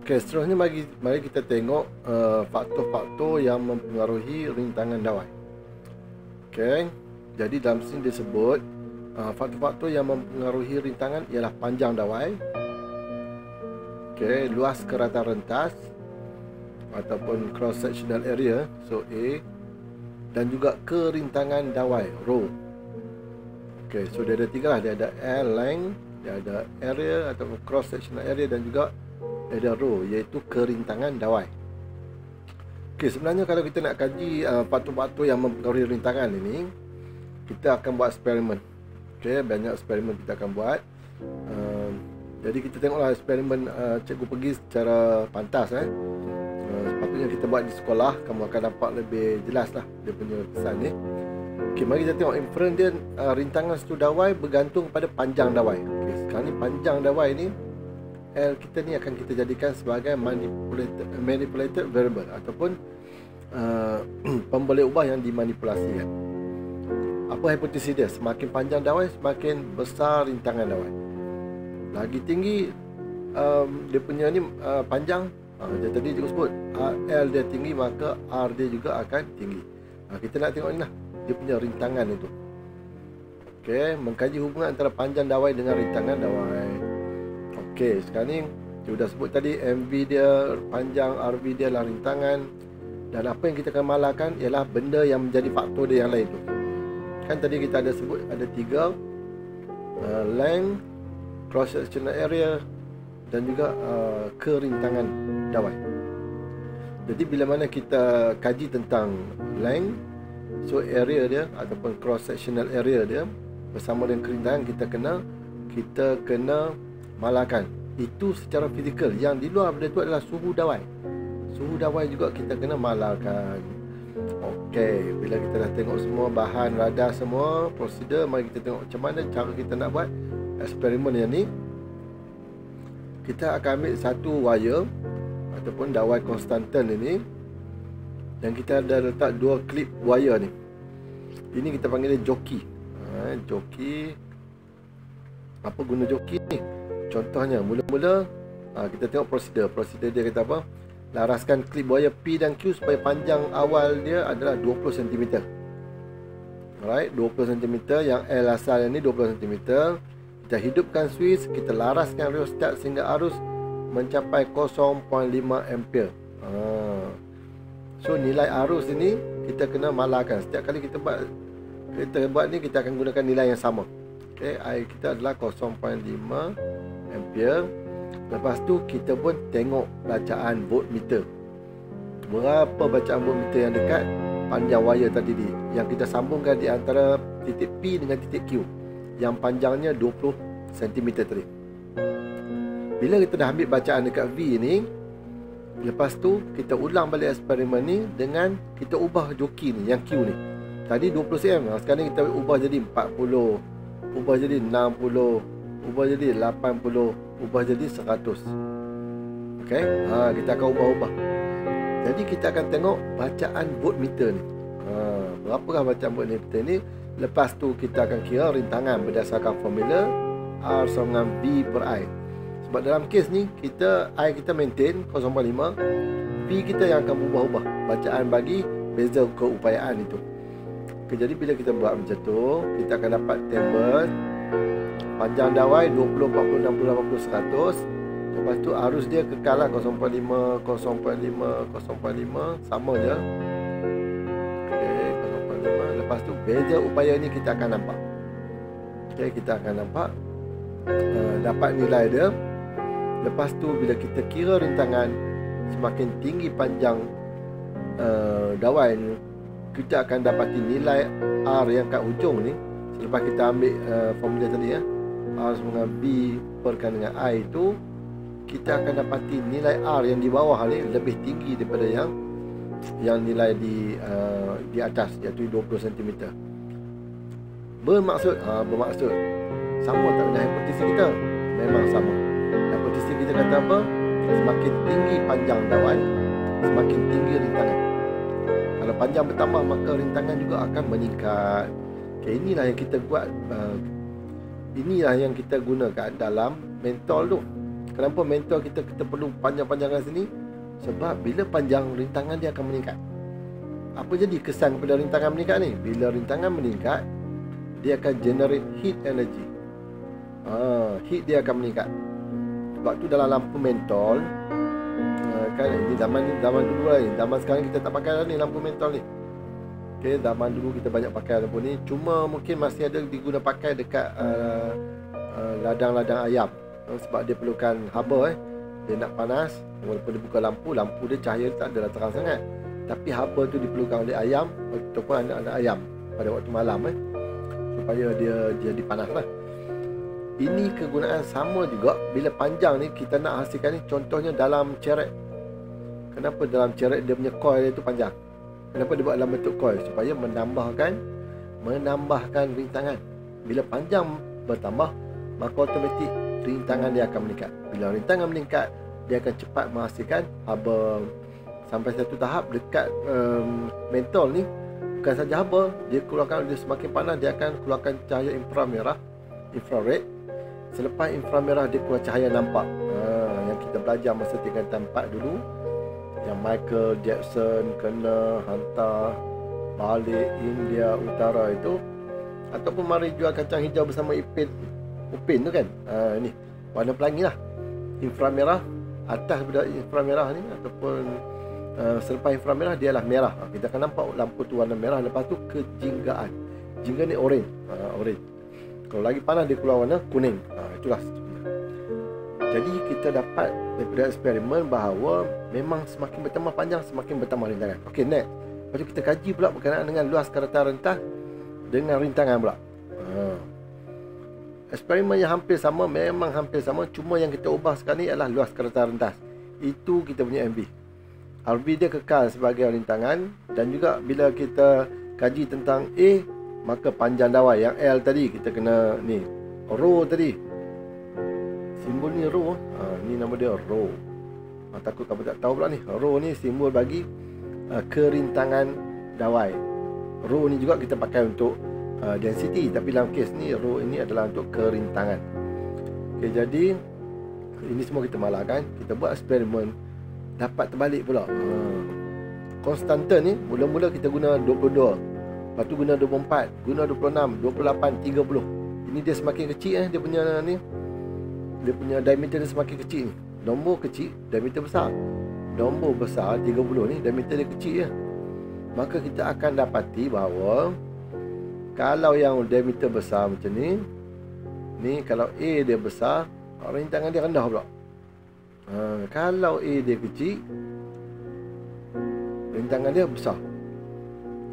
Okey, seterusnya mari kita tengok faktor-faktor yang mempengaruhi rintangan dawai. Okey, jadi dalam sini disebut faktor-faktor yang mempengaruhi rintangan ialah panjang dawai, okey, luas keratan rentas ataupun cross sectional area, so A, dan juga kerintangan dawai, rho. Okey, so dia ada tiga lah, dia ada air length, dia ada area ataupun cross sectional area, dan juga ada rho, iaitu kerintangan dawai. Okey, sebenarnya kalau kita nak kaji faktor-faktor yang mempengaruhi rintangan ini, kita akan buat eksperimen. Okey, banyak eksperimen kita akan buat. Jadi kita tengoklah eksperimen cikgu pergi secara pantas. Sepatutnya kita buat di sekolah, kamu akan dapat lebih jelas lah dia punya kesan ni. Okey, mari kita tengok inference dia. Rintangan satu dawai bergantung pada panjang dawai. Okey, sekarang ni panjang dawai ni, L kita ni akan kita jadikan sebagai manipulated variable ataupun pemboleh ubah yang dimanipulasikan. Apa hipotesis dia? Semakin panjang dawai, semakin besar rintangan dawai. Lagi tinggi dia punya ni panjang, dia tadi juga sebut L dia tinggi, maka R dia juga akan tinggi. Kita nak tengok ni lah, dia punya rintangan itu. Okey, mengkaji hubungan antara panjang dawai dengan rintangan dawai. Okey, sekarang ni sudah sebut tadi MV dia panjang, RV dia lah rintangan, dan apa yang kita akan malahkan ialah benda yang menjadi faktor dia yang lain tu. Kan tadi kita ada sebut ada tiga, length, cross sectional area, dan juga kerintangan dawai. Jadi bila mana kita kaji tentang length, so area dia ataupun cross sectional area dia bersama dengan kerintangan, kita kena malahkan. Itu secara fizikal. Yang di luar benda itu adalah suhu dawai. Suhu dawai juga kita kena malahkan. Okey, bila kita dah tengok semua bahan radar, semua prosedur, mari kita tengok macam mana cara kita nak buat eksperimen yang ni. Kita akan ambil satu wire ataupun dawai konstantan ini, dan kita ada letak dua klip wire ni. Ini kita panggil dia joki. Joki. Apa guna joki ni? Contohnya, mula-mula kita tengok prosedur. Prosedur dia kata apa? Laraskan klip wire P dan Q supaya panjang awal dia adalah 20 cm. Alright, 20 cm. Yang L asal ni 20 cm. Kita hidupkan switch, kita laraskan rheostat sehingga arus mencapai 0.5 ampere. So nilai arus ini kita kena malahkan. Setiap kali kita buat ni, kita akan gunakan nilai yang sama. Okay, I kita adalah 0.5 ampere. Lepas tu kita pun tengok bacaan voltmeter. Berapa bacaan voltmeter yang dekat panjang wire tadi ni, yang kita sambungkan di antara titik P dengan titik Q, yang panjangnya 20 cm tadi. Bila kita dah ambil bacaan dekat V ni, lepas tu kita ulang balik eksperimen ni dengan kita ubah joki ni, yang Q ni. Tadi 20 cm, sekarang ni kita ubah jadi 40, ubah jadi 60, ubah jadi 80, ubah jadi 100. Okey, kita akan ubah-ubah. Jadi kita akan tengok bacaan voltmeter ni. Berapakah bacaan voltmeter ni? Lepas tu kita akan kira rintangan berdasarkan formula R sama dengan V per I. Sebab dalam kes ni I kita maintain 0.5, V kita yang akan berubah-ubah bacaan bagi beza keupayaan itu. Okay, jadi bila kita buat macam tu, kita akan dapat table panjang dawai 20, 40, 60, 80, 100. Lepas tu arus dia kekal lah 0.5, 0.5, 0.5, sama je. Okay, 0.5. Lepas tu beza upaya ni kita akan nampak. Okay, kita akan nampak dapat nilai dia. Lepas tu bila kita kira rintangan, semakin tinggi panjang dawai ni, kita akan dapati nilai R yang kat hujung ni. Selepas kita ambil formula tadi R sama B perkan dengan I itu, kita akan dapati nilai R yang di bawah ni lebih tinggi daripada yang nilai di atas, iaitu 20 cm. Bermaksud sama tak dengan hipotesis kita? Memang sama. Hipotesis kita kata apa? Semakin tinggi panjang dawai, semakin tinggi rintangan. Kalau panjang bertambah, maka rintangan juga akan meningkat. Okay, inilah yang kita buat, inilah yang kita gunakan dalam mentol tu. Kenapa mentor kita perlu panjang-panjangkan sini? Sebab bila panjang, rintangan dia akan meningkat. Apa jadi kesan pada rintangan meningkat ni? Bila rintangan meningkat, dia akan generate heat energy. Heat dia akan meningkat. Sebab tu dalam lampu mentol, kan ini zaman dulu lah ni. Zaman sekarang kita tak pakai dah ni lampu mentol ni. Okay, zaman dulu kita banyak pakai lampu ni. Cuma mungkin masih ada diguna pakai dekat ladang-ladang ayam. Sebab dia perlukan haba dia nak panas. Walaupun dia buka lampu dia cahaya tak adalah terang sangat. Tapi haba tu diperlukan oleh ayam ataupun anak-anak ayam pada waktu malam supaya dia jadi panas lah. Ini kegunaan sama juga bila panjang ni kita nak hasilkan ni. Contohnya dalam cerek. Kenapa dalam cerek dia punya coil dia tu panjang? Kenapa dia buat dalam bentuk coil? Supaya menambahkan rintangan. Bila panjang bertambah, maka automatik rintangan dia akan meningkat. Bila rintangan meningkat, dia akan cepat menghasilkan haba. Sampai satu tahap dekat mentol ni, bukan saja haba, dia semakin panas, dia akan keluarkan cahaya infrared. Selepas inframerah dia keluar cahaya nampak. Yang kita belajar masa tingkatan 4 dulu, yang Michael Jackson kena hantar balik India Utara itu, ataupun mari jual kacang hijau bersama Upin tu kan. Ini warna pelangi lah. Inframerah, atas daripada inframerah ni ataupun selepas inframerah dia lah merah. Kita akan nampak lampu tu warna merah. Lepas tu kejinggaan. Jingga ni orange. Orange. Kalau lagi panas dia keluar warna kuning. Itulah. Jadi kita dapat daripada eksperimen bahawa memang semakin bertambah panjang, semakin bertambah rintangan. Okey, next. Lepas tu kita kaji pula berkenaan dengan luas kereta rentas dengan rintangan pula. Eksperimen yang hampir sama, memang hampir sama. Cuma yang kita ubah sekarang ni adalah luas kereta rentas. Itu kita punya MV. RV dia kekal sebagai rintangan. Dan juga bila kita kaji tentang A, maka panjang dawai. Yang L tadi kita kena ni rho tadi. Simbol ni rho. Ni nama dia rho. Takut kamu tak tahu pula ni. Rho ni simbol bagi kerintangan dawai. Rho ni juga kita pakai untuk density. Tapi dalam kes ni rho ini adalah untuk kerintangan. Okay, jadi ini semua kita malahkan. Kita buat eksperimen, dapat terbalik pula. Konstanta ni mula-mula kita guna 22. Lepas tu guna 24, guna 26, 28, 30. Ini dia semakin kecil dia punya ni. Dia punya diameter dia semakin kecil ni. Nombor kecil, diameter besar. Nombor besar 30 ni, diameter dia kecil je. Maka kita akan dapati bahawa kalau yang diameter besar macam ni, kalau A dia besar, rintangan dia rendah pula. Kalau A dia kecil, rintangan dia besar.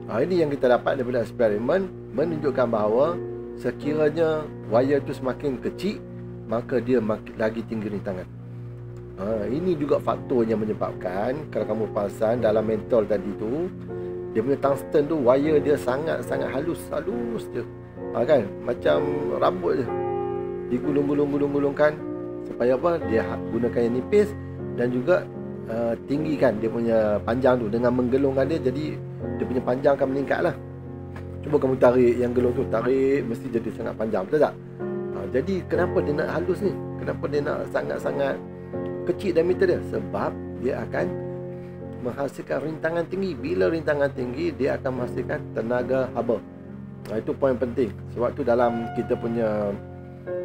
Ini yang kita dapat daripada eksperimen, menunjukkan bahawa sekiranya wire tu semakin kecil, maka dia lagi tinggi rintangan. Ini juga faktor yang menyebabkan, kalau kamu perasan dalam mentol tadi tu, dia punya tungsten tu wire dia sangat-sangat halus je. Kan? Macam rambut je. Digulung-gulungkan supaya apa? Dia gunakan yang nipis dan juga tinggikan dia punya panjang tu. Dengan menggelungkan dia, jadi dia punya panjang akan meningkat lah. Cuba kamu tarik yang gelung tu, tarik mesti jadi sangat panjang, betul tak? Jadi kenapa dia nak halus ni? Kenapa dia nak sangat-sangat kecil diameter dia? Sebab dia akan menghasilkan rintangan tinggi. Bila rintangan tinggi, dia akan menghasilkan tenaga haba. Itu poin penting. Sebab tu dalam kita punya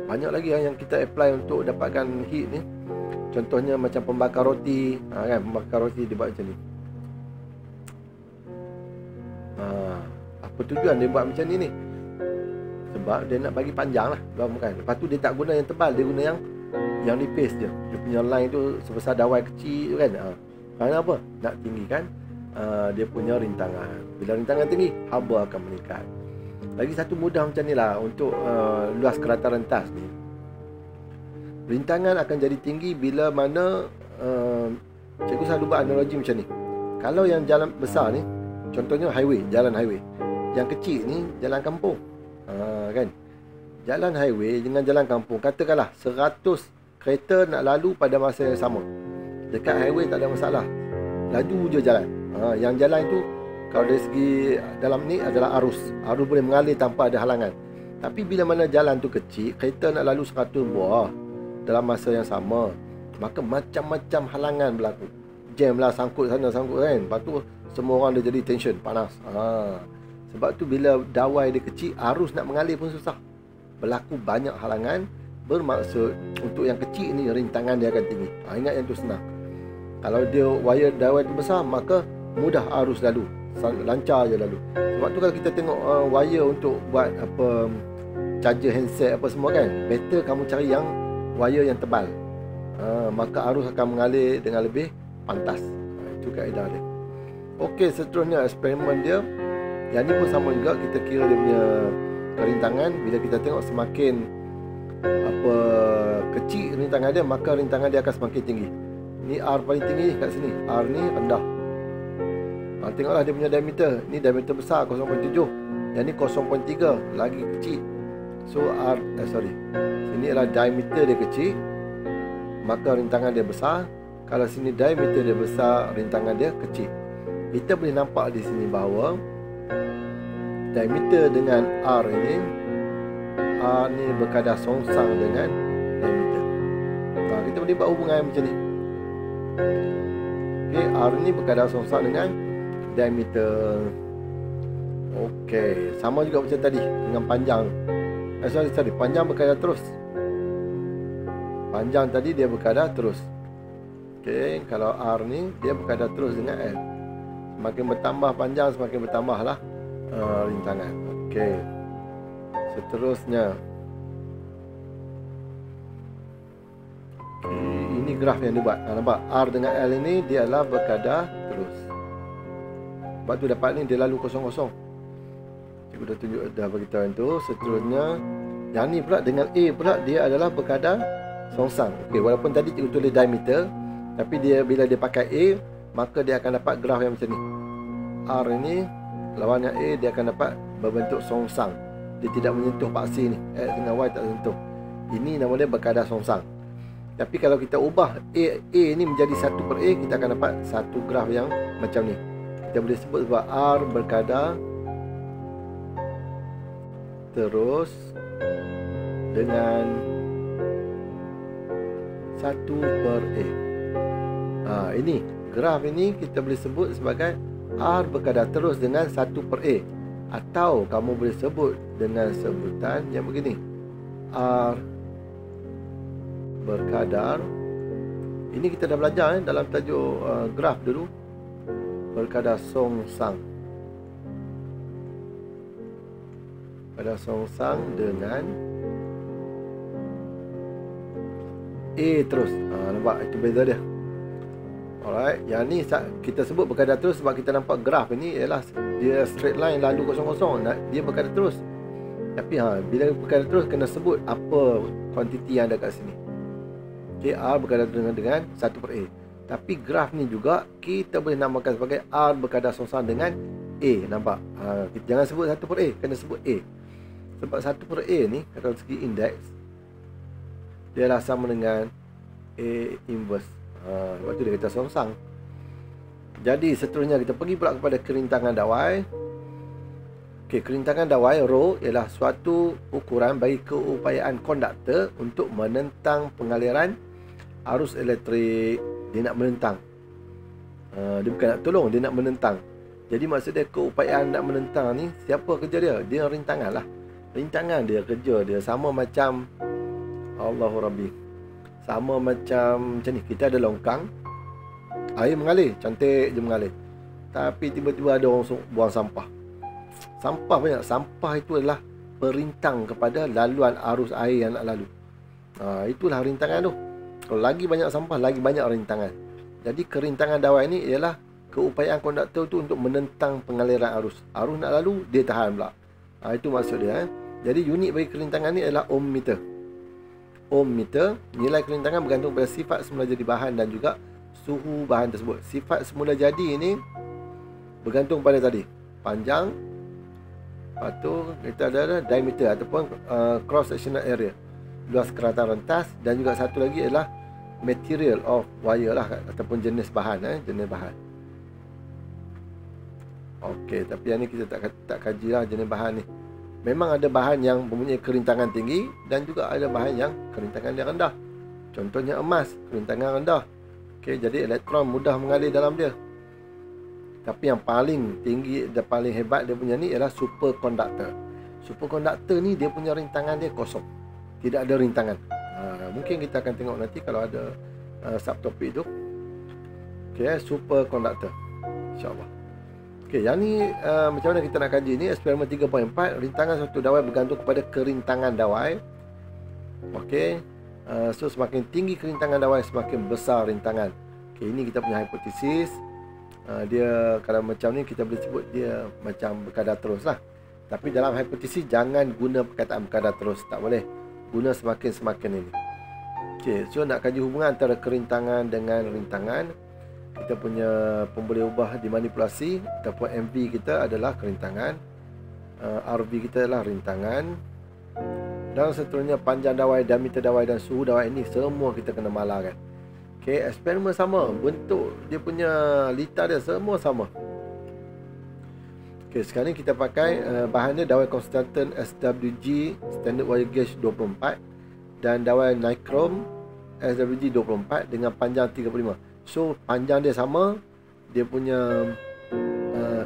banyak lagi yang kita apply untuk dapatkan heat ni. Contohnya macam pembakar roti, kan, pembakar roti dia buat macam ni. Apa tujuan dia buat macam ni? Sebab dia nak bagi panjang lah, kan. Lepas tu dia tak guna yang tebal, dia guna yang nipis je. Dia punya line tu sebesar dawai kecil kan. Kerana apa? Nak tinggikan dia punya rintangan. Bila rintangan tinggi, haba akan meningkat. Lagi satu mudah macam ni lah untuk luas kereta rentas ni. Rintangan akan jadi tinggi bila mana cikgu selalu buat analogi macam ni. Kalau yang jalan besar ni, contohnya jalan highway. Yang kecil ni jalan kampung. Kan? Jalan highway dengan jalan kampung, katakanlah 100 kereta nak lalu pada masa yang sama. Dekat highway tak ada masalah, laju je jalan. Yang jalan itu kalau dari segi dalam ni adalah arus boleh mengalir tanpa ada halangan. Tapi bila mana jalan tu kecil, kereta nak lalu 100 buah, dalam masa yang sama, maka macam-macam halangan berlaku. Jam lah, sangkut sana sangkut kan. Lepas tu semua orang dia jadi tension, panas. Sebab tu bila dawai dia kecil, arus nak mengalir pun susah. Berlaku banyak halangan, bermaksud untuk yang kecil ni rintangan dia akan tinggi. Ingat yang tu senang. Kalau dia wire dawai tu besar, maka mudah arus lalu, lancar je lalu. Sebab tu kalau kita tengok wire untuk buat apa, charger handset apa semua kan, better kamu cari yang wire yang tebal. Maka arus akan mengalir dengan lebih pantas. Itu kaedah dia. Okey, seterusnya eksperimen dia. Yang ni pun sama juga, kita kira dia punya kerintangan. Bila kita tengok semakin kecil rintangan dia, maka rintangan dia akan semakin tinggi. Ni R paling tinggi kat sini, R ni rendah. Tengoklah dia punya diameter. Ni diameter besar 0.7. Yang ni 0.3, lagi kecil. So sini adalah diameter dia kecil, maka rintangan dia besar. Kalau sini diameter dia besar, rintangan dia kecil. Kita boleh nampak di sini bahawa diameter dengan R ini, R ni berkadar songsang dengan diameter. Kita boleh buat hubungan macam ni. Okay, R ni berkadar songsang dengan diameter. Okey, sama juga macam tadi dengan panjang. Panjang berkadar terus. Panjang tadi dia berkadar terus. Okey, kalau R ni dia berkadar terus dengan L. Semakin bertambah panjang, semakin bertambahlah rintangan. Okey. Seterusnya. Okay, ini graf yang dibuat. Nampak R dengan L ini dia adalah berkadar terus. Sebab tu dapat ni dia lalu kosong-kosong. Cikgu dah tunjuk, dah beritahu yang tu. Seterusnya, yang ni pula dengan A pula dia adalah berkadar songsang. Okey, walaupun tadi cikgu tulis diameter, tapi dia bila dia pakai A, maka dia akan dapat graf yang macam ni. R ini lawan yang A, dia akan dapat berbentuk songsang. Dia tidak menyentuh paksi ni. X dengan Y tak sentuh. Ini nama dia berkadar songsang. Tapi kalau kita ubah A ni menjadi 1/A, kita akan dapat satu graf yang macam ni. Kita boleh sebut sebab R berkadar terus dengan 1/A. Ini graf ini kita boleh sebut sebagai R berkadar terus dengan 1/A. Atau kamu boleh sebut dengan sebutan yang begini, R berkadar. Ini kita dah belajar dalam tajuk graf dulu. Berkadar songsang. Berkadar songsang dengan A terus. Nampak itu beza dia. Alright, yang ni kita sebut berkadar terus sebab kita nampak graf ini ialah dia straight line lalu kosong-kosong, dia berkadar terus. Tapi bila berkadar terus kena sebut apa kuantiti yang ada kat sini. Okay, R berkadar dengan 1/A. Tapi graf ni juga kita boleh namakan sebagai R berkadar songsang dengan A. Nampak? Kita jangan sebut 1/A, kena sebut A. Sebab 1/A ni kalau segi indeks dia adalah sama dengan A inverse. Sebab tu dia kata songsang. Jadi seterusnya kita pergi pula kepada kerintangan dawai. Okey, kerintangan dawai rho ialah suatu ukuran bagi keupayaan konduktor untuk menentang pengaliran arus elektrik. Dia nak menentang. Dia bukan nak tolong, dia nak menentang. Jadi maksud dia keupayaan nak menentang ni, siapa kerja dia? Dia rintangan lah. Rintangan dia kerja dia sama macam Allahu Rabbi. Sama macam ni, kita ada longkang, air mengalir, cantik je mengalir. Tapi tiba-tiba ada orang buang sampah. Sampah banyak. Sampah itu adalah perintang kepada laluan arus air yang nak lalu. Itulah rintangan tu. Kalau lagi banyak sampah, lagi banyak rintangan. Jadi kerintangan dawai ni ialah keupayaan konduktor tu untuk menentang pengaliran arus. Arus nak lalu, dia tahan pula. Itu maksud dia. Jadi unit bagi kerintangan ni adalah ohm meter. Ohm meter, nilai kerintangan bergantung pada sifat semula jadi bahan dan juga suhu bahan tersebut. Sifat semula jadi ini bergantung pada tadi panjang, lepas tu kita ada diameter ataupun cross sectional area, luas keratan rentas, dan juga satu lagi adalah material of wire lah, ataupun jenis bahan. Jenis bahan. Okey, tapi yang ni kita tak kaji lah jenis bahan ni. Memang ada bahan yang mempunyai kerintangan tinggi dan juga ada bahan yang kerintangan yang rendah. Contohnya emas, kerintangan rendah. Okey, jadi elektron mudah mengalir dalam dia. Tapi yang paling tinggi dan paling hebat dia punya ni ialah superkonduktor. Superkonduktor ni dia punya rintangan dia kosong. Tidak ada rintangan. Mungkin kita akan tengok nanti kalau ada subtopik tu. Okey, superkonduktor. InsyaAllah. Okey, yang ni macam mana kita nak kaji ni? Eksperimen 3.4, rintangan suatu dawai bergantung kepada kerintangan dawai. Okey. So semakin tinggi kerintangan dawai, semakin besar rintangan. Okey, ini kita punya hipotesis. Dia kalau macam ni kita boleh sebut dia macam berkadar terus lah. Tapi dalam hipotesis jangan guna perkataan berkadar terus, tak boleh. Guna semakin ini. Okey, so nak kaji hubungan antara kerintangan dengan rintangan, kita punya pemboleh ubah dimanipulasi ataupun MV kita adalah kerintangan, RV kita adalah rintangan, dan seterusnya panjang dawai, diameter dawai dan suhu dawai ini semua kita kena malarkan. Okey, eksperimen sama, bentuk dia punya litar dia semua sama. Okey, sekarang kita pakai bahan dia dawai Konstantan SWG standard wire gauge 24 dan dawai Nichrome SWG 24 dengan panjang 35. So panjang dia sama, dia punya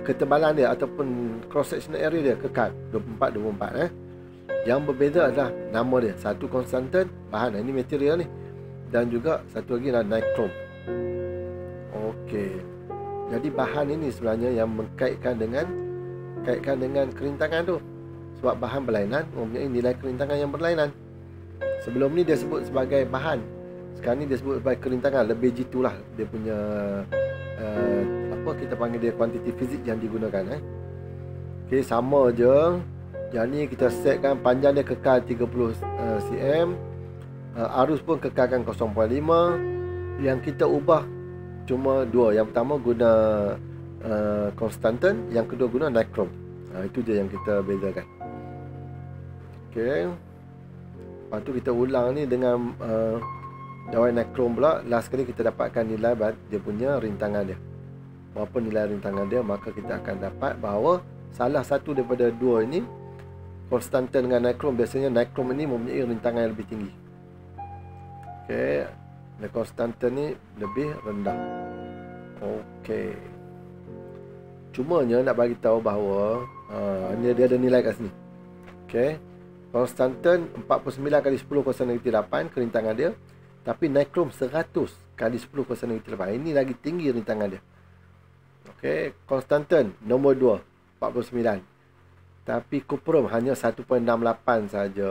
ketebalan dia ataupun cross sectional area dia kekal 24. Yang berbeza adalah nama dia. Satu Konstantan bahan, ini material ni, dan juga satu lagi adalah Nichrome. Okey. Jadi bahan ini sebenarnya yang mengkaitkan dengan kerintangan tu. Sebab bahan berlainan mempunyai nilai kerintangan yang berlainan. Sebelum ni dia sebut sebagai bahan. Sekarang ni dia sebut sebagai kerintangan. Lebih jitu lah dia punya apa kita panggil dia, kuantiti fizik yang digunakan. Okey, sama je. Yang ni kita setkan panjang dia kekal 30 cm. Arus pun kekalkan 0.5. Yang kita ubah cuma dua. Yang pertama guna Konstantan, yang kedua guna Nichrome. Itu je yang kita bezakan. Okey. Lepas tu kita ulang ni dengan dawai Nichrome pula. Last kali kita dapatkan nilai dia punya rintangan dia. Berapa nilai rintangan dia, maka kita akan dapat bahawa salah satu daripada dua ini, Konstantan dengan Nichrome, biasanya Nichrome ini mempunyai rintangan yang lebih tinggi. Okey, Konstantan ni lebih rendah. Okey. Cumanya nak bagi tahu bahawa dia ada nilai kat sini. Okey. Konstantan 49 kali 10 kuasa negatif 8 kerintangan dia. Tapi Nichrome 100 kali 10 kuasa negatif 8. Ini lagi tinggi rintangan dia. Okey, Konstantan nombor 2 49. Tapi kuprum hanya 1.68 saja.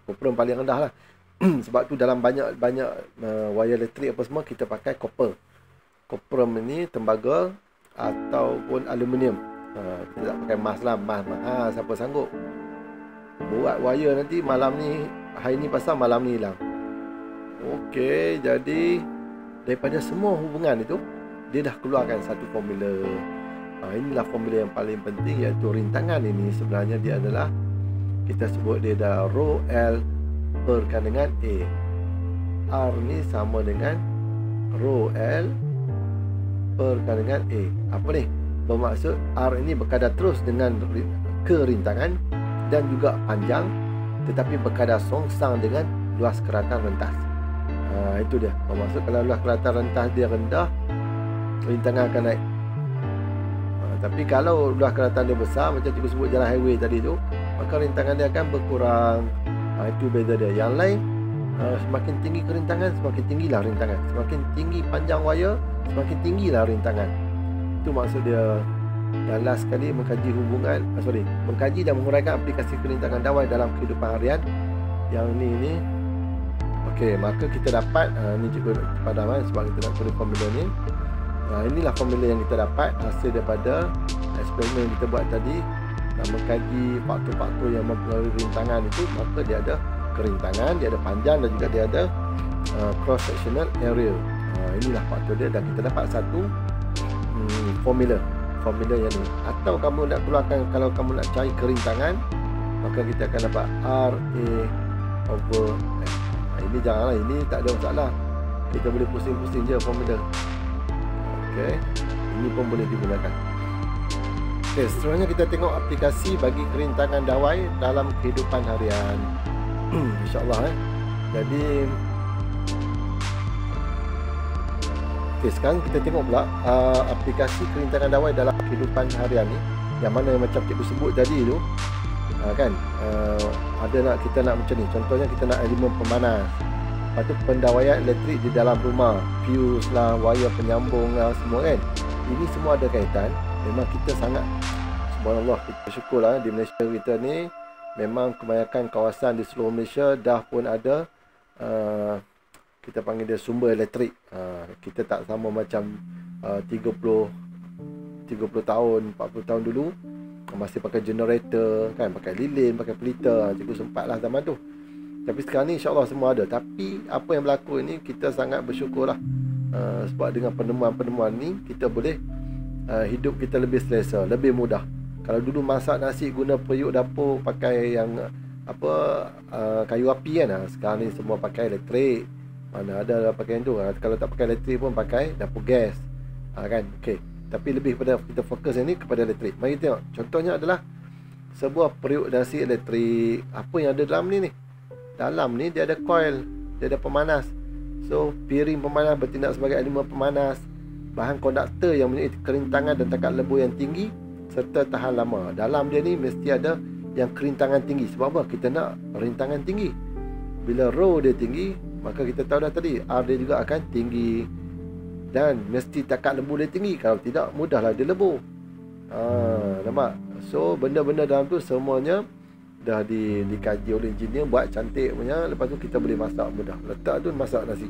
Kuprum paling rendah lah. Sebab tu dalam banyak wire elektrik apa semua kita pakai copper. Kuprum ini tembaga ataupun aluminium. Kita tak pakai emas lah. Emas mahal, siapa sanggup buat wire nanti malam ni, hari ni pasal malam ni hilang. Okey, jadi daripada semua hubungan itu dia dah keluarkan satu formula. Inilah formula yang paling penting, iaitu rintangan ini sebenarnya dia adalah, kita sebut dia dah rho L perkan dengan A. R ni sama dengan rho L perkan dengan A. Apa ni? Bermaksud R ini berkadar terus dengan kerintangan dan juga panjang, tetapi berkadar songsang dengan luas keratan rentas. Itu dia. Bermaksud kalau luas keratan rentas dia rendah, rintangan akan naik. Tapi kalau luas keratan dia besar, macam cikgu sebut jalan highway tadi tu, maka rintangan dia akan berkurang. Itu beza dia. Yang lain, semakin tinggi kerintangan, semakin tinggilah rintangan. Semakin tinggi panjang wire, semakin tinggilah rintangan. Itu maksud dia. Dan last sekali mengkaji hubungan, mengkaji dan menguraikan aplikasi kerintangan dawai dalam kehidupan harian. Yang ni. Okey, maka kita dapat ni cikgu padam sebab kita nak tulis formula ni. Inilah formula yang kita dapat hasil daripada eksperimen yang kita buat tadi. Nak mengkaji faktor-faktor yang mempengaruhi rintangan itu, maka dia ada kerintangan, dia ada panjang dan juga dia ada cross sectional area. Inilah faktor dia, dan kita dapat satu formula yang ni. Atau kamu nak keluarkan, kalau kamu nak cari kerintangan, maka kita akan dapat RA over F. Ini janganlah, ini tak ada masalah, kita boleh pusing-pusing je formula. Okey, ini pun boleh digunakan. Okey, seterusnya kita tengok aplikasi bagi kerintangan dawai dalam kehidupan harian. InsyaAllah. Jadi Okey, sekarang kita tengok pula aplikasi kerintangan dawai dalam kehidupan harian ni, yang mana macam cikgu sebut tadi tu, kan, ada kita nak macam ni. Contohnya kita nak elemen pemanas, lepas tu pendawaian elektrik di dalam rumah, fuse lah, wayar penyambung lah, semua kan. Ini semua ada kaitan. Memang kita sangat, subhanallah, kita bersyukur lah di Malaysia kita ni. Memang kebanyakan kawasan di seluruh Malaysia dah pun ada kita panggil dia sumber elektrik. Kita tak sama macam 30 tahun, 40 tahun dulu masih pakai generator kan, pakai lilin, pakai pelita. Cikgu sempat lah zaman tu. Tapi sekarang ni insya-Allah semua ada. Tapi apa yang berlaku ini, kita sangat bersyukur lah, sebab dengan penemuan-penemuan ni kita boleh hidup kita lebih selesa, lebih mudah. Kalau dulu masak nasi guna periuk dapur pakai yang kayu api kan, sekarang ni semua pakai elektrik. Mana ada lah pakai yang tu. Kalau tak pakai elektrik pun pakai dapur gas, kan. Okey, tapi lebih pada kita fokus ini kepada elektrik. Mari tengok. Contohnya adalah sebuah periuk nasi elektrik. Apa yang ada dalam ni? Dalam ni dia ada coil, dia ada pemanas. So piring pemanas bertindak sebagai elemen pemanas. Bahan konduktor yang mempunyai kerintangan dan tingkat lebur yang tinggi serta tahan lama. Dalam dia ni mesti ada yang kerintangan tinggi. Sebab apa? Kita nak rintangan tinggi. Bila rho dia tinggi, maka kita tahu dah tadi R dia juga akan tinggi. Dan mesti tingkat lebur dia tinggi. Kalau tidak, mudahlah dia lebur. Nampak? So benda-benda dalam tu semuanya dah dikaji oleh engineer, buat cantik punya. Lepas tu kita boleh masak mudah. Letak tu masak nasi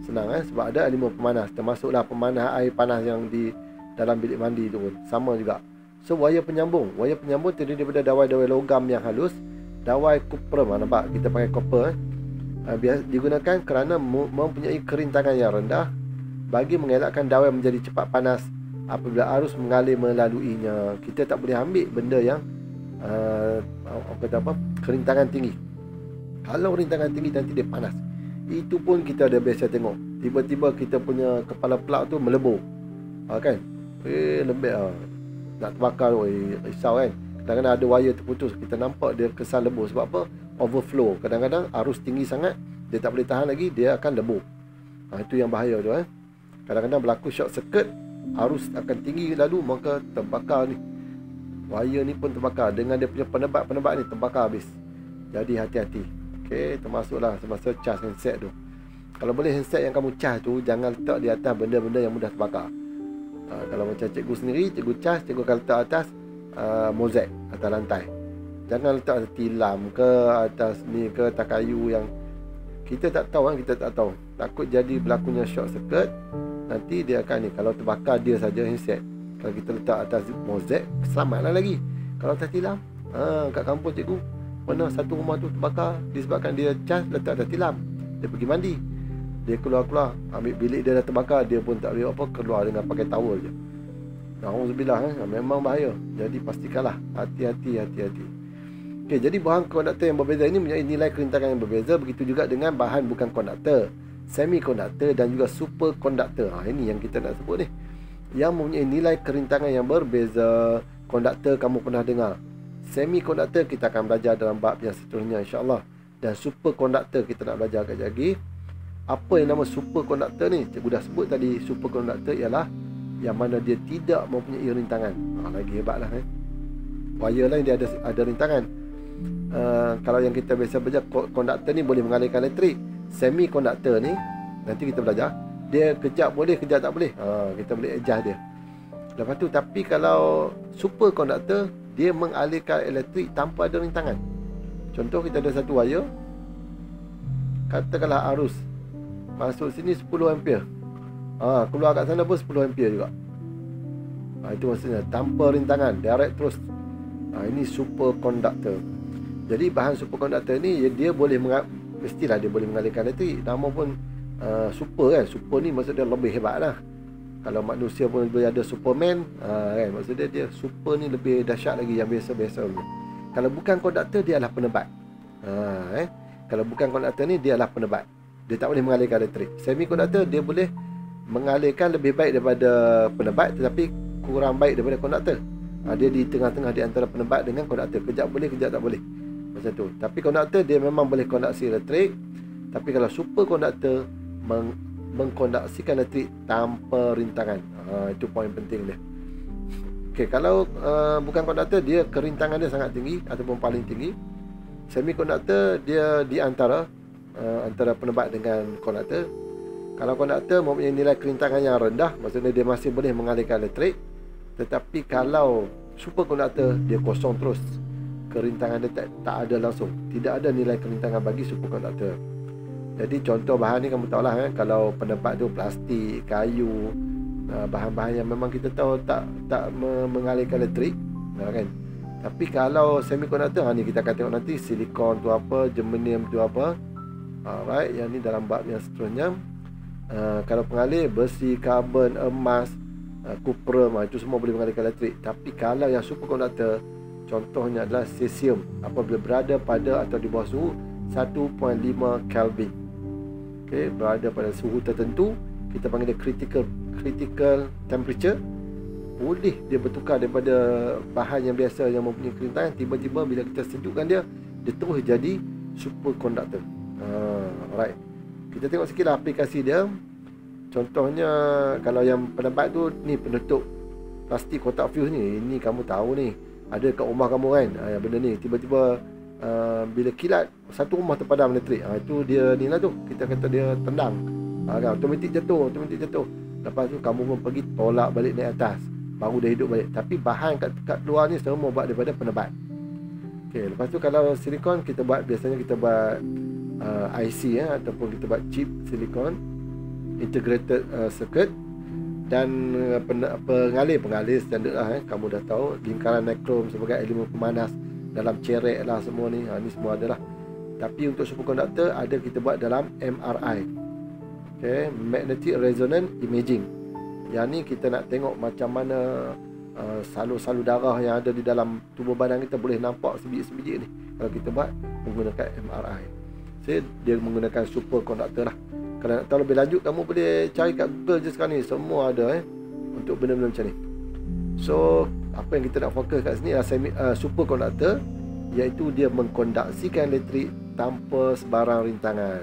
senang sebab ada elemen pemanas. Termasuklah pemanas air panas yang di dalam bilik mandi tu pun sama juga. So wayar penyambung terdiri daripada dawai-dawai logam yang halus, dawai kuprum. Nampak kita pakai copper biasa digunakan kerana mempunyai kerintangan yang rendah bagi mengelakkan dawai menjadi cepat panas apabila arus mengalir melaluinya. Kita tak boleh ambil benda yang kerintangan tinggi. Kalau kerintangan tinggi nanti dia panas. Itu pun kita ada biasa tengok. Tiba-tiba kita punya kepala plug tu melebur, kan? Lembek nak terbakar, risau kan. Kadang-kadang ada wayar terputus, kita nampak dia kesan lebur. Sebab apa? Overflow. Kadang-kadang arus tinggi sangat, dia tak boleh tahan lagi, dia akan lebur. Itu yang bahaya tu. Kadang-kadang berlaku short circuit, arus akan tinggi lalu, maka terbakar ni. Wayar ni pun terbakar. Dengan dia punya penebat ni terbakar habis. Jadi hati-hati. Okey, termasuklah semasa cas handset tu. Kalau boleh handset yang kamu cas tu jangan letak di atas benda-benda yang mudah terbakar. Kalau macam cikgu sendiri, cikgu cas, cikgu akan letak atas mozek atas lantai. Jangan letak atas tilam ke, atas ni ke, atas kayu yang kita tak tahu kita tak tahu. Takut jadi berlakunya short circuit. Nanti dia akan ni, kalau terbakar dia saja handset. Kalau kita letak atas mozek, selamatlah lagi. Kalau atas tilam, kat kampung cikgu pernah satu rumah tu terbakar disebabkan dia cas letak atas tilam. Dia pergi mandi, dia keluar ambil bilik dia dah terbakar, dia pun tak boleh keluar dengan pakai towel je. Alhamdulillah, memang bahaya. Jadi pastikanlah hati-hati. Okey, jadi bahan konduktor yang berbeza ini mempunyai nilai kerintangan yang berbeza. Begitu juga dengan bahan bukan konduktor, semikonduktor dan juga superkonduktor. Ini yang kita nak sebut ni, yang mempunyai nilai kerintangan yang berbeza. Konduktor kamu pernah dengar. Semikonduktor kita akan belajar dalam bab yang seterusnya insya-Allah. Dan superkonduktor kita nak belajar kejap lagi. Apa yang nama superkonduktor ni? Cikgu dah sebut tadi, superkonduktor ialah yang mana dia tidak mempunyai rintangan. Lagi hebatlah wayar lain dia ada rintangan. Kalau yang kita biasa belajar, konduktor ni boleh mengalirkan elektrik. Semikonduktor ni nanti kita belajar, dia kejap boleh, kejap tak boleh. Kita boleh adjust dia. Lepas tu, tapi kalau superkonduktor, dia mengalirkan elektrik tanpa ada rintangan. Contoh, kita ada satu wayar, katakanlah arus masuk sini 10 ampere, keluar kat sana pun 10 ampere juga. Itu maksudnya tanpa rintangan, direct terus. Ini superkonduktor. Jadi bahan superkonduktor ni dia boleh mestilah dia boleh mengalirkan elektrik. Nama pun super kan. Super ni maksudnya lebih hebat lah. Kalau manusia pun boleh ada Superman, kan, maksudnya dia super ni lebih dahsyat lagi yang biasa-biasa punya. Kalau bukan konduktor, dia adalah penebat. Kalau bukan konduktor ni, dia adalah penebat. Dia tak boleh mengalirkan elektrik. Semikonduktor dia boleh mengalirkan lebih baik daripada penebat, tetapi kurang baik daripada konduktor. Dia di tengah-tengah di antara penebat dengan konduktor. Kejap boleh, kejap tak boleh, macam tu. Tapi konduktor dia memang boleh konduksi elektrik. Tapi kalau superkonduktor mengkondaksikan elektrik tanpa rintangan. Itu poin penting dia. Okey, kalau bukan konduktor, dia kerintangan dia sangat tinggi ataupun paling tinggi. Semikonduktor dia di antara penebat dengan konduktor. Kalau konduktor mempunyai nilai kerintangan yang rendah, maksudnya dia masih boleh mengalirkan elektrik. Tetapi kalau superkonduktor, dia kosong terus. Kerintangan dia tak ada langsung. Tidak ada nilai kerintangan bagi superkonduktor. Jadi contoh bahan ni kamu tahulah kalau penebat tu plastik, kayu, bahan-bahan yang memang kita tahu tak mengalirkan elektrik, kan. Tapi kalau semikonduktor, ni kita akan tengok nanti silikon tu apa, germanium tu apa. Alright, yang ni dalam bab yang seterusnya. Kalau pengalir besi, karbon, emas, kuprum, itu semua boleh mengalirkan elektrik. Tapi kalau yang superkonduktor, contohnya adalah cesium, apabila berada pada atau di bawah suhu 1.5 Kelvin. Okey, berada pada suhu tertentu, kita panggil dia critical temperature. Boleh dia bertukar daripada bahan yang biasa yang mempunyai kerintangan, tiba-tiba bila kita sejukkan dia terus jadi superkonduktor. Alright. Kita tengok sikitlah aplikasi dia. Contohnya kalau yang penebat tu ni, penutup plastik kotak fuse ni, ini kamu tahu ni, ada kat rumah kamu kan, yang benda ni tiba-tiba bila kilat satu rumah terpadam elektrik, itu dia ni lah tu, kita kata dia tendang, kan, automatik jatuh. Lepas tu kamu pun pergi tolak balik naik atas, baru dia hidup balik. Tapi bahan kat luar ni semua buat daripada penebat. Okey, lepas tu kalau silikon, kita buat biasanya kita buat IC ataupun kita buat chip silikon, integrated circuit. Dan pengalir standard lah, kamu dah tahu, lingkaran nikrom sebagai elemen pemanas dalam cerek lah semua ni, ni semua adalah. Tapi untuk superkonduktor ada kita buat dalam MRI, okay, magnetic resonance imaging. Yang ni kita nak tengok macam mana salur-salur darah yang ada di dalam tubuh badan kita boleh nampak sebiji-sebiji ni kalau kita buat menggunakan MRI. Dia menggunakan superkonduktor lah. Kalau nak tahu lebih lanjut, kamu boleh cari kat Google je sekarang ni, semua ada untuk benda-benda macam ni. So apa yang kita nak fokus kat sini adalah superkonduktor, iaitu dia mengkondaksikan elektrik tanpa sebarang rintangan.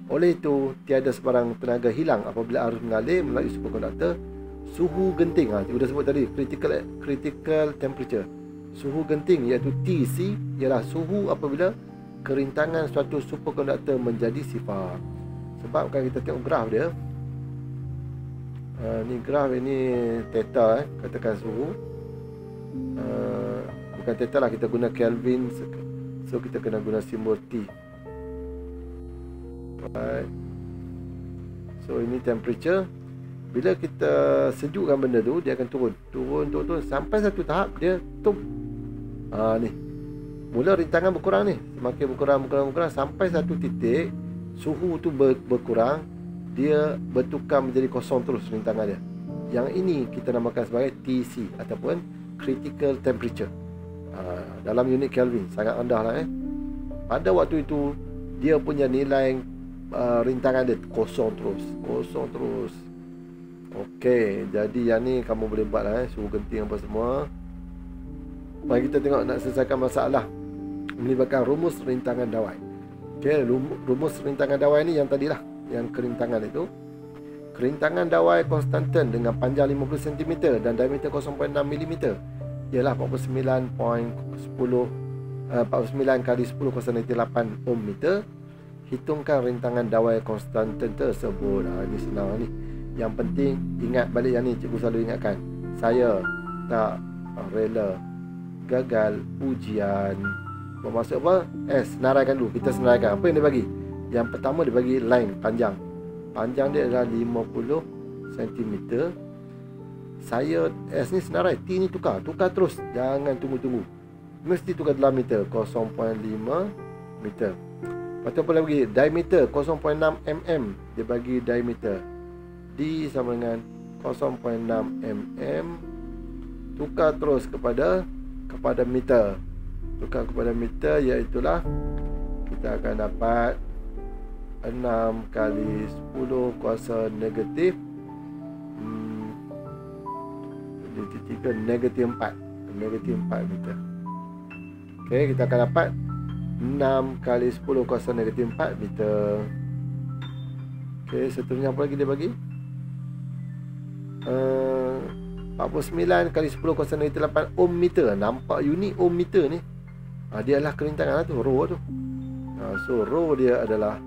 Oleh itu, tiada sebarang tenaga hilang apabila arus mengalir melalui superkonduktor. Suhu genting, kita dah sebut tadi, critical temperature. Suhu genting iaitu TC ialah suhu apabila kerintangan suatu superkonduktor menjadi sifar. Sebab kalau kita tengok graf dia, ni graf ini theta, katakan suhu, bukan theta lah, kita guna Kelvin, so kita kena guna simbol T. Right. So ini temperature. Bila kita sejukkan benda tu, dia akan turun sampai satu tahap dia ni mula rintangan berkurang ni, semakin berkurang sampai satu titik suhu tu berkurang, dia bertukar menjadi kosong terus rintangan dia. Yang ini kita namakan sebagai TC ataupun critical temperature. Dalam unit Kelvin sangat rendah lah. Pada waktu itu dia punya nilai rintangan dia kosong terus. Okey, jadi yang ni kamu boleh buat lah, suhu genting apa semua. Mari kita tengok nak selesaikan masalah melibatkan rumus rintangan dawai. Okay, rumus rintangan dawai ni yang tadilah, yang kerintangan itu. Kerintangan dawai konstanten dengan panjang 50 cm dan diameter 0.6 mm ialah 49 kali 10⁸ ohm meter. Hitungkan rintangan dawai konstanten tersebut. Ini senang ni. Yang penting ingat balik yang ni, cikgu selalu ingatkan. Saya tak rela gagal ujian. Bermaksud apa? Senaraikan dulu. Kita senaraikan apa yang dia bagi. Yang pertama dia bagi line panjang. Panjang dia adalah 50 cm. Saya S ni senarai, T ni tukar terus. Jangan tunggu-tunggu. Mesti tukar dalam meter, 0.5 meter. Lepas tu apa lagi? Diameter 0.6 mm. Dia bagi diameter D sama dengan 0.6 mm. Tukar terus kepada meter. Tukar kepada meter, iaitulah kita akan dapat 6 kali 10 kuasa negatif negatif 4 meter. Okey, kita akan dapat 6 kali 10 kuasa negatif 4 meter. Okey, seterusnya apa lagi dia bagi? 49 kali 10 kuasa negatif 8 ohm meter. Nampak unit ohm meter ni. Dia adalah kerintangan tu, rho tu. So rho dia adalah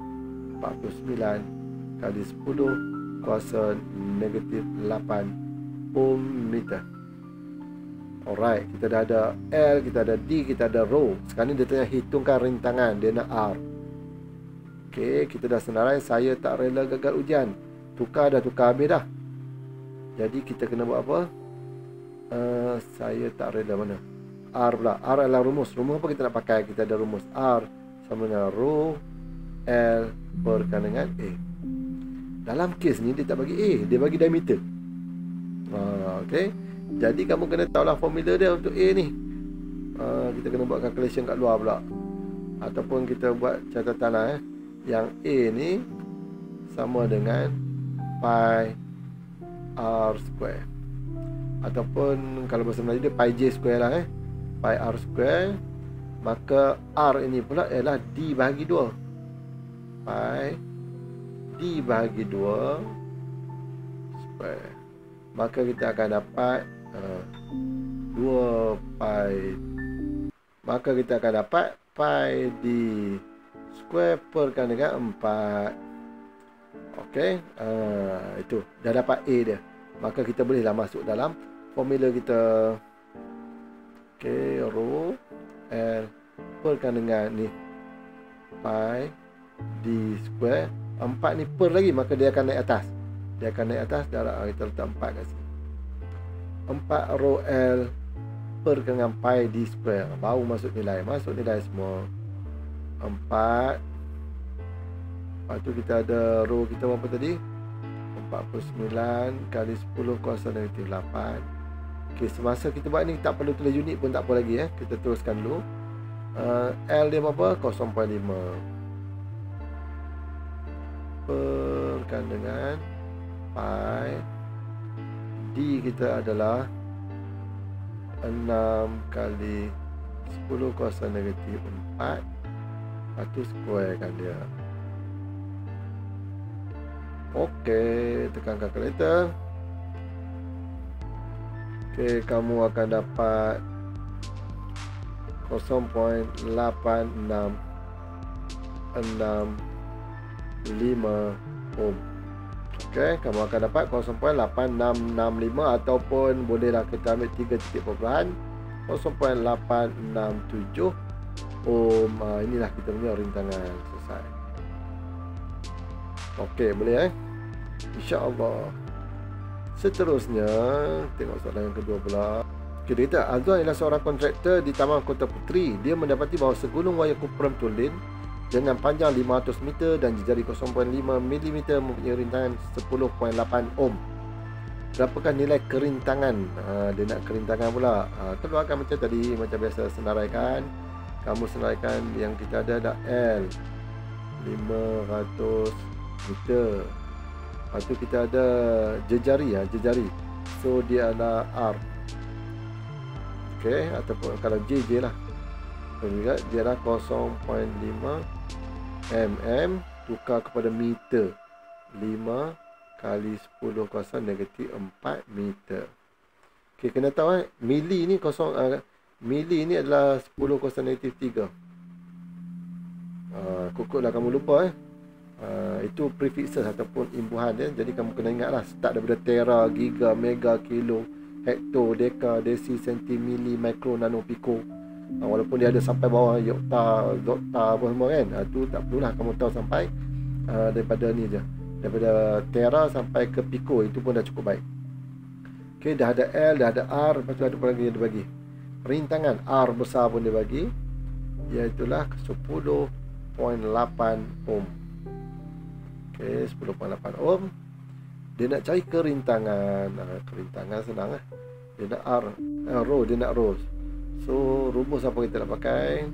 49 kali 10 kuasa negatif 8 ohm meter. Alright, kita dah ada L, kita ada D, kita ada rho. Sekarang ni dia tanya hitungkan rintangan, dia nak R. Okey, kita dah senarai. Saya tak rela gagal ujian. Tukar habis dah. Jadi kita kena buat apa? Saya tak rela mana? R pula. R adalah rumus. Rumus apa kita nak pakai? Kita ada rumus R sama dengan rho L berkaitan dengan A. Dalam kes ni dia tak bagi A, dia bagi diameter. Okey. Jadi kamu kena tahulah formula dia untuk A ni. Kita kena buat calculation kat luar pula. Ataupun kita buat catatan lah. Yang A ni sama dengan pi R square. Ataupun kalau bahasa Melayu dia pi J square lah pi R square. Maka R ini pula ialah D bahagi 2. Pi D bahagi 2 square. Maka kita akan dapat 2 pi. Maka kita akan dapat pi D square perkan dengan 4. Okey, itu dah dapat A dia. Maka kita bolehlah masuk dalam formula kita. Okey, rho L perkan dengan ni pi D square. 4 ni per lagi, maka dia akan naik atas. Dia akan naik atas. Darab kita letak 4 kat sini. 4 rho L perkan dengan pi D square. Baru masuk nilai. Masuk nilai semua. 4. Lepas tu kita ada rho kita berapa tadi? 49 kali 10 kuasa negatif 8. Okey, semasa kita buat ni tak perlu tulis unit pun tak apa lagi Kita teruskan dulu. L dia berapa? 0.5 perkan dengan pi D kita adalah 6 kali 10 kuasa negatif 4. Lepas tu square kan dia. Okey, tekan calculator. Okey, kamu akan dapat 0.8665 ohm. Okey, kamu akan dapat 0.8665 ataupun bolehlah kita ambil 3 titik perpuluhan 0.867 ohm. Inilah kita punya rintangan. Selesai. Okey, boleh InsyaAllah. Seterusnya, tengok soalan yang kedua pula. Okay, dia kata Azwan ialah seorang kontraktor di Taman Kota Puteri. Dia mendapati bahawa segulung wayar kumpulan tulen dengan panjang 500 meter dan jejari 0.5 mm mempunyai rintangan 10.8 ohm. Berapakah nilai kerintangan? Dia nak kerintangan pula. Keluarkan macam tadi, macam biasa senaraikan. Kamu senaraikan yang kita ada dah L 500 meter. Lepas tu kita ada jejari jejari. So dia adalah R. Okey, ataupun kalau JJ lah. Juga dia adalah 0.5 mm tukar kepada meter. 5 kali 10 kuasa negatif 4 meter. Okey, kena tahu mili ni mili ni adalah 10 kuasa negatif 3. Kukutlah kamu lupa itu prefixes ataupun imbuhan dia. Jadi kamu kena ingatlah start daripada tera, giga, mega, kilo, hekto, deka, desi, senti, mili, mikro, nano, piko. Walaupun dia ada sampai bawah yokta, zokta apa semua kan. Itu tak perlulah kamu tahu sampai daripada ni je. Daripada tera sampai ke piko, itu pun dah cukup baik. Okey, dah ada L, dah ada R. Lepas tu ada apa lagi yang dia bagi? Rintangan R besar pun dia bagi, iaitulah 10.8 ohm. Okey, 10.8 ohm. Dia nak cari kerintangan. Kerintangan senang Dia nak R, rho, dia nak rho. So rumus apa kita nak pakai?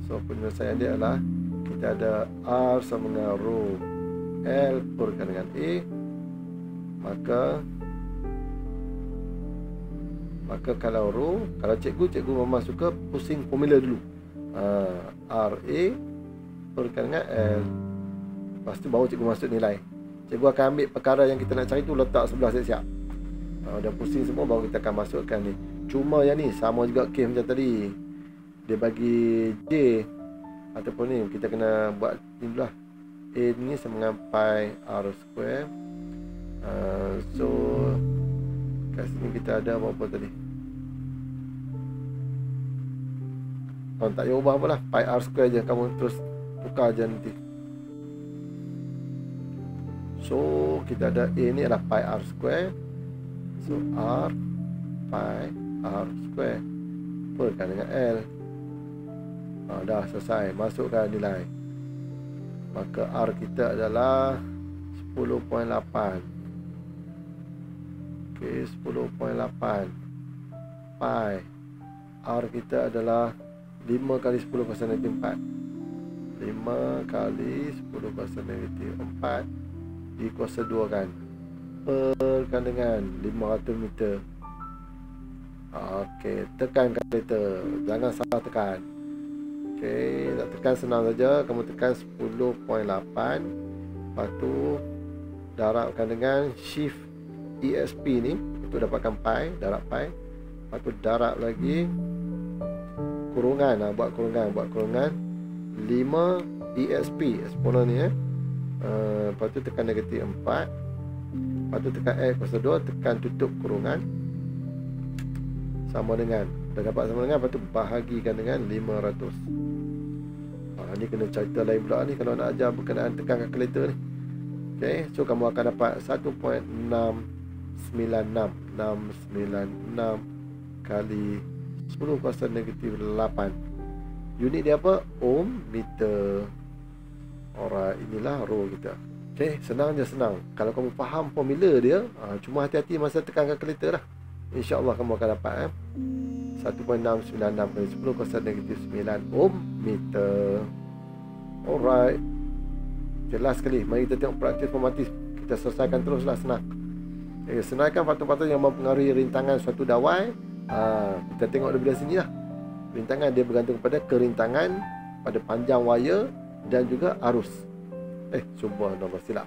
So penyelesaian dia adalah kita ada R sama dengan rho L perkan dengan A. Maka kalau rho, kalau cikgu memang suka pusing formula dulu. RA perkan dengan L Lepas tu baru cikgu masuk nilai. Cikgu akan ambil perkara yang kita nak cari tu, letak sebelah siap-siap. Dah pusing semua, baru kita akan masukkan ni. Cuma yang ni sama juga kes macam tadi. Dia bagi J ataupun ni, kita kena buat ni dulu lah. A ni sama dengan pi r square. So kat sini kita ada apa tadi? Tak payah ubah apa lah, pi r square je. Kamu terus tukar je nanti. So kita ada A ni adalah pi r square. So R pi r square perkan dengan L. Dah selesai, masukkan nilai. Maka R kita adalah 10.8. Okey, 10.8 pi R kita adalah 5 kali 10 kuasa negatif 4. 5 kali 10 kuasa negatif 4 dikuasa 2 kan, perkan dengan 500 meter. Okey, tekan kalkulator, jangan salah tekan. Okey, nak tekan senang saja. Kamu tekan 10.8. Lepas tu darabkan dengan shift ESP ni untuk dapatkan pi, darab pi. Lepas tu darab lagi kurungan, buat kurungan 5 ESP eksponen ni lepas tu tekan negatif 4. Lepas tu tekan X kuasa 2, tekan tutup kurungan sama dengan, dah dapat sama dengan, lepas tu bahagikan dengan 500. Ni kena cerita lain pula ni kalau nak ajar berkenaan tekan kalkulator ni. Okay, so kamu akan dapat 1.696 kali 10 kuasa negatif 8. Unit dia apa? Ohm meter. Alright, inilah row kita. Okay, senang je, senang. Kalau kamu faham formula dia, cuma hati-hati masa tekan kalkulator lah. InsyaAllah kamu akan dapat 1.696 kali 10 kuasa negatif 9 ohm meter. Alright, jelas sekali. Mari kita tengok praktis formatif. Kita selesaikan teruslah, senang. Okay, senaraikan faktor-faktor yang mempengaruhi rintangan suatu dawai. Kita tengok daripada sini lah. Rintangan dia bergantung pada kerintangan, pada panjang wayar dan juga arus. Subhanallah, silap.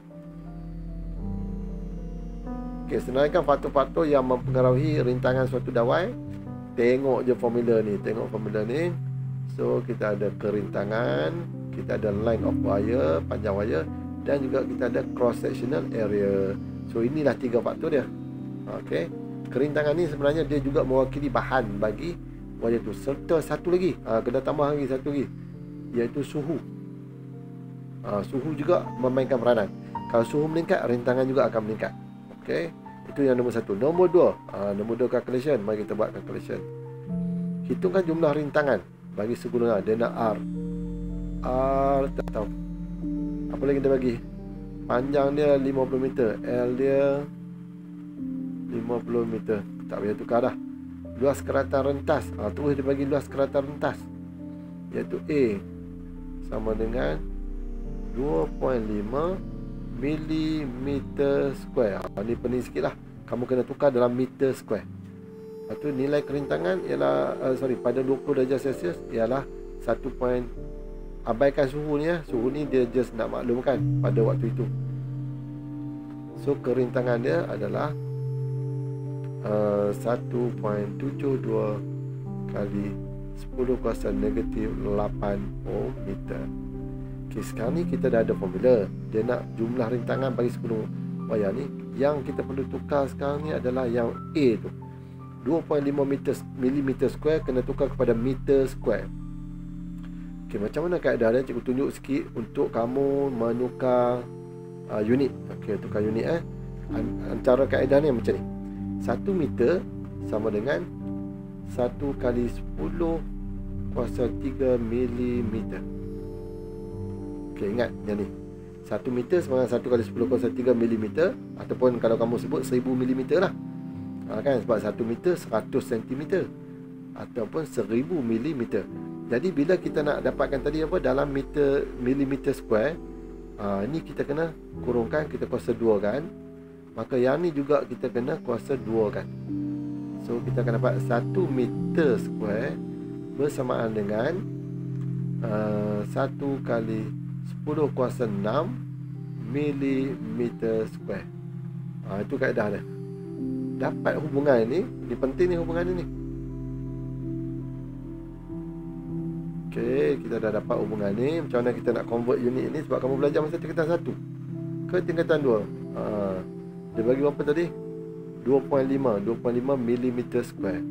Okay, senaraikan faktor-faktor yang mempengaruhi rintangan suatu dawai. Tengok je formula ni, So kita ada kerintangan, kita ada line of wire, panjang wire, dan juga kita ada cross sectional area. So inilah 3 faktor dia. Okey, kerintangan ni sebenarnya dia juga mewakili bahan bagi wire tu. Serta satu lagi, kena tambah lagi satu lagi, iaitu suhu. Suhu juga memainkan peranan. Kalau suhu meningkat, rintangan juga akan meningkat. Okey, itu yang nombor 1. Nombor 2, nombor 2 calculation. Mari kita buat calculation. Hitungkan jumlah rintangan bagi segulungan. Dia nak R tak tahu. Apa lagi dia bagi? Panjang dia 50 meter, L dia 50 meter. Tak payah tukar dah. Luas keratan rentas, terus dia bagi luas keratan rentas, iaitu A sama dengan 2.5 millimeter square. Ni pening sikit lah, kamu kena tukar dalam meter square. Lepas tu nilai kerintangan ialah pada 20 darjah Celsius ialah 1. Abaikan suhu ni ya. Suhu ni dia just nak maklumkan pada waktu itu. So kerintangan dia adalah 1.72 kali 10 kuasa negatif 8 ohm meter. Okay, sekarang ni kita dah ada formula. Dia nak jumlah rintangan bagi 10 wayar ni. Yang kita perlu tukar sekarang ni adalah yang A tu, 2.5 millimeter square kena tukar kepada meter square. Okay, macam mana keadaan dia? Cikgu tunjuk sikit untuk kamu menukar unit. Okay, tukar unit Antara kaedah ni macam ni. 1 meter sama dengan 1 kali 10 kuasa 3 millimeter. Okay, ingat yang ni. 1 meter sama dengan 1 kali 10 kuasa 3 millimeter. Ataupun kalau kamu sebut 1000 millimeter lah. Kan, sebab 1 meter 100 cm ataupun 1000 millimeter. Jadi bila kita nak dapatkan tadi apa dalam millimeter square, ni kita kena kurungkan, kita kuasa 2 kan. Maka yang ni juga kita kena kuasa 2 kan. So kita akan dapat 1 meter square bersamaan dengan 1 kali 10 kuasa 6 millimeter square. Itu kaedah dia. Dapat hubungan ni penting ni hubungan ni. Okey, kita dah dapat hubungan ni. Macam mana kita nak convert unit ni? Sebab kamu belajar masa tingkatan 1 ke tingkatan 2. Dia bagi berapa tadi? 2.5 millimeter square.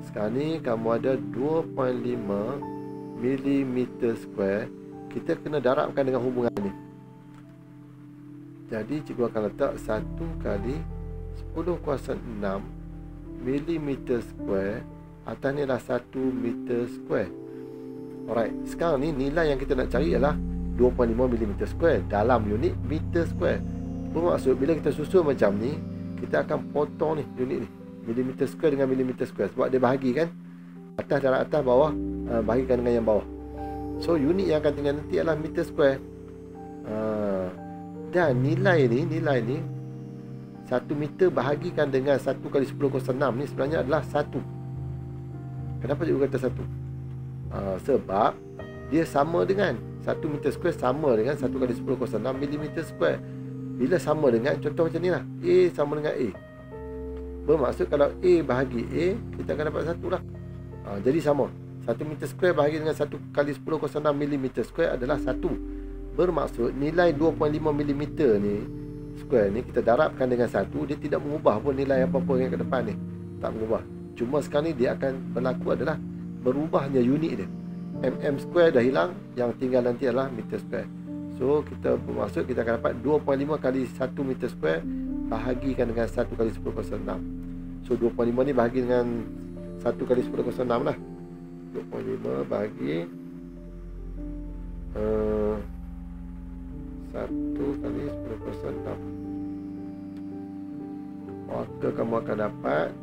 Sekarang ni kamu ada 2.5 millimeter square. Kita kena darabkan dengan hubungan ni. Jadi cikgu akan letak 1 kali 10 kuasa 6 millimeter square. Atas ni adalah 1 meter square. Alright, sekarang ni nilai yang kita nak cari ialah 2.5 mm square dalam unit meter square. Bermaksud bila kita susun macam ni, kita akan potong ni unit ni, millimeter square dengan millimeter square. Sebab dia bahagi kan, atas darab atas, bawah bahagikan dengan yang bawah. So unit yang akan tinggal nanti adalah meter square. Dan nilai ni 1 meter bahagikan dengan 1 kali 10 kuasa 6 ni sebenarnya adalah 1. Kenapa cikgu kata 1? Sebab dia sama dengan 1 meter square sama dengan 1 kali 10 kuasa 6 millimeter square. Bila sama dengan, contoh macam ni lah, A sama dengan A. Bermaksud kalau A bahagi A, kita akan dapat 1 lah. Jadi sama, 1 meter square bahagi dengan 1 kali 10 kuasa 6 millimeter square adalah 1. Bermaksud nilai 2.5 mm ni square ni kita darabkan dengan 1, dia tidak mengubah pun nilai apa-apa yang ke depan ni. Tak mengubah. Cuma sekarang ni dia akan berlaku adalah berubahnya unit dia. mm square dah hilang, yang tinggal nanti adalah meter square. So kita bermaksud kita akan dapat 2.5 kali 1 meter square bahagikan dengan 1 kali 10 kuasa 6. So 2.5 ni bahagi dengan 1 kali 10 kuasa 6 lah. 2.5 bahagi 1 kali 10 kuasa 6. Maka kamu akan dapat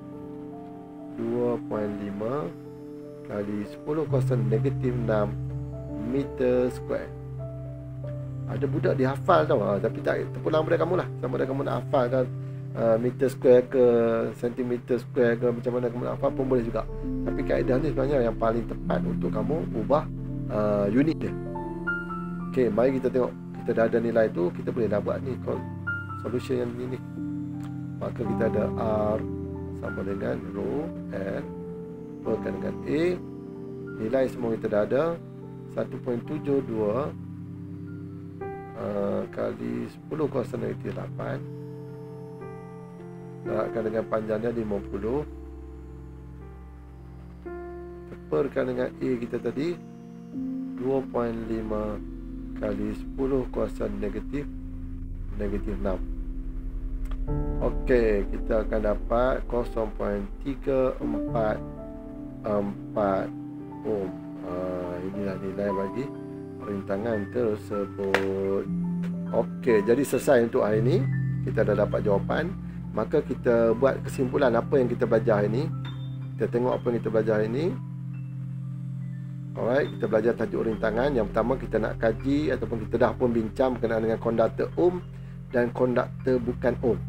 2.5 kali 10 kuasa negatif 6 meter square. Ada budak dia hafal tau, tapi tak terpulang pada kamu lah. Sama ada kamu nak hafalkan meter square ke sentimeter square ke, macam mana kamu nak hafal pun boleh juga. Tapi kaedah ni sebenarnya yang paling tepat untuk kamu ubah unit dia. Okey, mari kita tengok. Kita dah ada nilai tu, kita boleh dah buat ni solution yang ni. Maka kita ada R sama dengan rho L berkaitan dengan A. Nilai semua kita dah ada 1.72 kali 10 kuasa negatif 8 darabkan dengan panjangnya 50 teperkan dengan A kita tadi 2.5 kali 10 kuasa negatif 6. Okey, kita akan dapat 0.344 ohm. Inilah nilai bagi rintangan tersebut. Okey, jadi selesai untuk hari ini. Kita dah dapat jawapan. Maka kita buat kesimpulan apa yang kita belajar hari ini. Kita tengok apa yang kita belajar hari ini. Alright, kita belajar tajuk rintangan. Yang pertama kita nak kaji ataupun kita dah pun bincang berkenaan dengan konduktor ohm dan konduktor bukan ohm.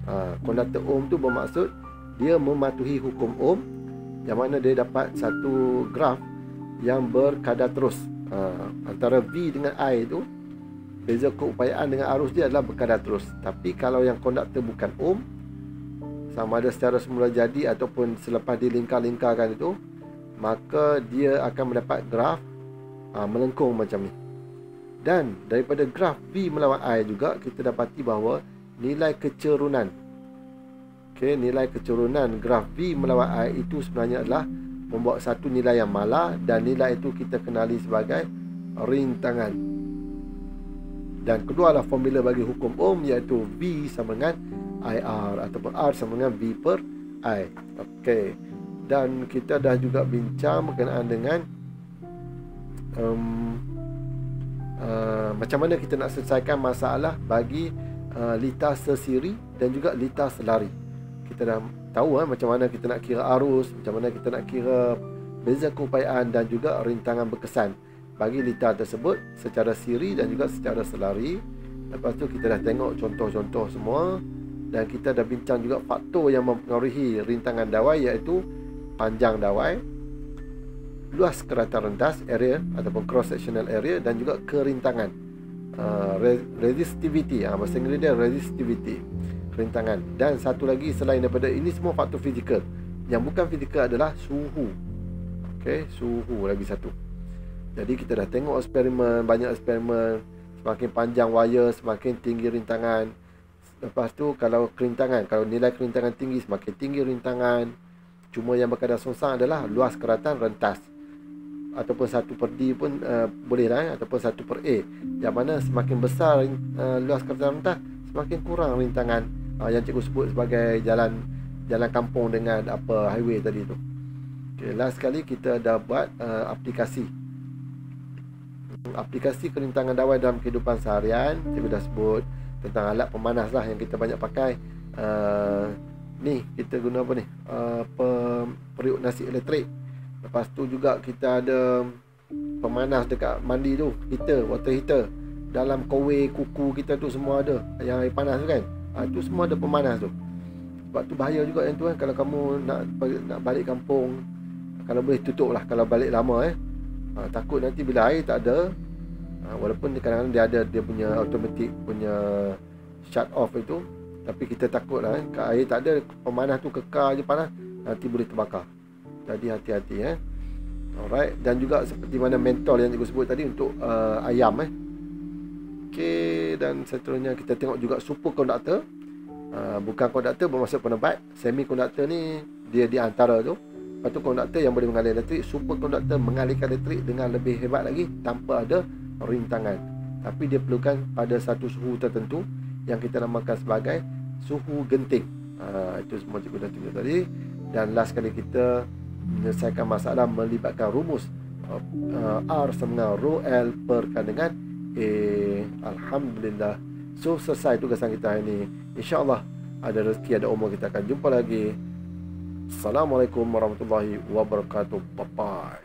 Konduktor ohm tu bermaksud dia mematuhi hukum ohm, yang mana dia dapat satu graf yang berkadar terus. Antara V dengan I tu, beza keupayaan dengan arus dia adalah berkadar terus. Tapi kalau yang konduktor bukan ohm, sama ada secara semula jadi ataupun selepas dilingkar-lingkarkan itu, maka dia akan mendapat graf melengkung macam ni. Dan daripada graf V melawan I juga kita dapati bahawa nilai kecerunan, nilai kecerunan graf V melawan I itu sebenarnya adalah membawa satu nilai yang malar, dan nilai itu kita kenali sebagai rintangan. Dan kedua adalah formula bagi hukum ohm, iaitu V sama dengan IR ataupun R sama dengan V per I. Okey. Dan kita dah juga bincang berkenaan dengan macam mana kita nak selesaikan masalah bagi litar sesiri dan juga litar selari. Kita dah tahu macam mana kita nak kira arus, macam mana kita nak kira beza keupayaan dan juga rintangan berkesan bagi litar tersebut secara siri dan juga secara selari. Lepas tu kita dah tengok contoh-contoh semua, dan kita dah bincang juga faktor yang mempengaruhi rintangan dawai, iaitu panjang dawai, luas kerata rentas area ataupun cross sectional area, dan juga kerintangan. resistivity, bahasa Inggeris dia resistivity, kerintangan. Dan satu lagi selain daripada ini semua faktor fizikal, yang bukan fizikal adalah suhu. Okey, suhu lagi satu. Jadi kita dah tengok eksperimen, banyak eksperimen, semakin panjang wire semakin tinggi rintangan. Lepas tu kalau nilai kerintangan tinggi, semakin tinggi rintangan. Cuma yang berkadar songsang adalah luas keratan rentas, ataupun 1/D pun boleh lah, ataupun 1/A. Yang mana semakin besar luas keratan rentas, semakin kurang rintangan, yang cikgu sebut sebagai jalan kampung dengan highway tadi tu. Okay, last sekali kita dah buat aplikasi kerintangan dawai dalam kehidupan seharian. Cikgu dah sebut tentang alat pemanas lah yang kita banyak pakai. Ni kita guna apa ni, periuk nasi elektrik. Lepas tu juga kita ada pemanas dekat mandi tu, water heater. Dalam kowe kuku kita tu semua ada yang air panas tu kan. Tu semua ada pemanas tu. Sebab tu bahaya juga yang tu kan. Kalau kamu nak balik kampung, kalau boleh tutup lah kalau balik lama takut nanti bila air tak ada, walaupun kadang-kadang dia ada dia punya automatic punya shut off itu, tapi kita takut lah kalau air tak ada, pemanas tu kekal je panas, nanti boleh terbakar. Jadi hati-hati alright. Dan juga seperti mana mentol yang cikgu sebut tadi untuk ayam Okey, dan seterusnya kita tengok juga superkonduktor. Bukan konduktor bermaksud penebat. Semikonduktor ni dia di antara tu. Lepas tu konduktor yang boleh mengalir elektrik. Superkonduktor mengalirkan elektrik dengan lebih hebat lagi tanpa ada rintangan. Tapi dia perlukan pada satu suhu tertentu yang kita namakan sebagai suhu genting. Itu semua cikgu dah tunjuk tadi. Dan last kali kita menyelesaikan masalah melibatkan rumus R sama dengan rho L perkan dengan A. Alhamdulillah. So selesai tugasan kita hari ini. InsyaAllah ada rezeki, ada umur, kita akan jumpa lagi. Assalamualaikum warahmatullahi wabarakatuh. Bye bye.